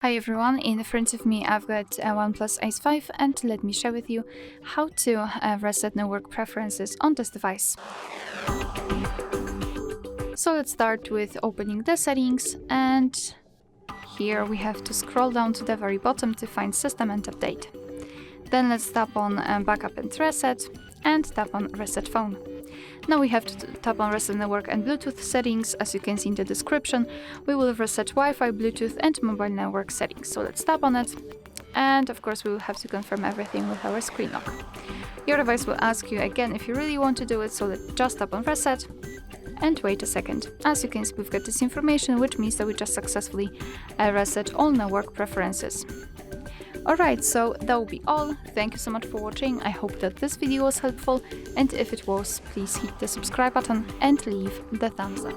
Hi everyone, in front of me I've got a OnePlus Ace 5 and let me share with you how to reset network preferences on this device. So let's start with opening the settings, and here we have to scroll down to the very bottom to find System and Update. Then let's tap on Backup and Reset and tap on Reset Phone. Now we have to tap on Reset Network and Bluetooth settings. As you can see in the description, we will reset Wi-Fi, Bluetooth and mobile network settings. So let's tap on it. And of course we will have to confirm everything with our screen lock. Your device will ask you again if you really want to do it, so let's just tap on Reset and wait a second. As you can see, we've got this information, which means that we just successfully reset all network preferences. Alright, so that will be all. Thank you so much for watching. I hope that this video was helpful, and if it was, please hit the subscribe button and leave the thumbs up.